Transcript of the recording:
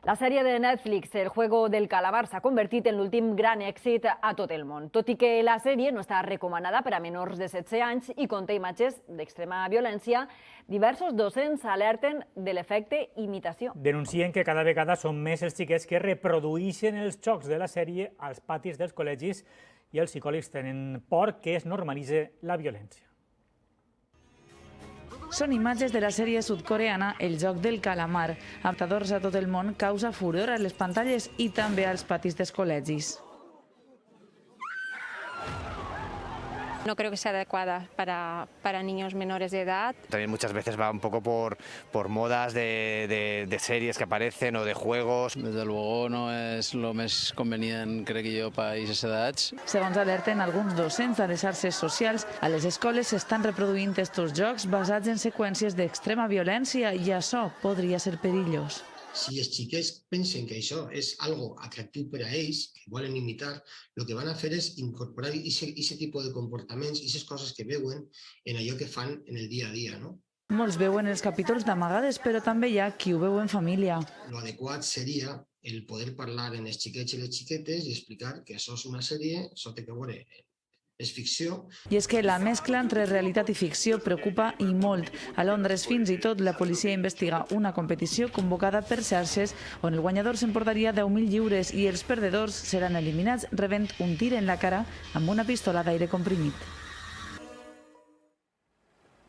La sèrie de Netflix, El juego del calamar, s'ha convertit en l'últim gran èxit a tot el món. Tot i que la sèrie no està recomanada per a menors de 16 anys i conté imatges d'extrema violència, diversos docents alerten de l'efecte imitació. Denuncien que cada vegada són més els xiquets que reprodueixen els jocs de la sèrie als patis dels col·legis i els psicòlegs tenen por que es normalitzi la violència. Són imatges de la sèrie sud-coreana El joc del calamar. Adaptadors a tot el món, causa furor a les pantalles i també als patis dels col·legis. No creo que sea adecuada para niños menores de edad. También muchas veces va un poco por modas de series que aparecen o de juegos. Desde luego no es lo més convenient, crec jo, per aquestes edats. Segons alerten alguns docents a les xarxes socials, a les escoles s'estan reproduint estos jocs basats en seqüències d'extrema violència i això podria ser perillós. Si els xiquets pensen que això és algo atractiu per a ells, que volen imitar, el que van a fer és incorporar aquest tipus de comportaments, aquestes coses que veuen en allò que fan en el dia a dia, no? Molts veuen els capítols d'amagades, però també hi ha qui ho veu en família. Lo adequat seria el poder parlar en els xiquets i les xiquetes i explicar que això és una sèrie, això té que veure, és ficció. I és que la mescla entre realitat i ficció preocupa i molt. A Londres, fins i tot, la policia investiga una competició convocada per xarxes on el guanyador s'emportaria 10.000 lliures i els perdedors seran eliminats rebent un tir en la cara amb una pistola d'aire comprimit.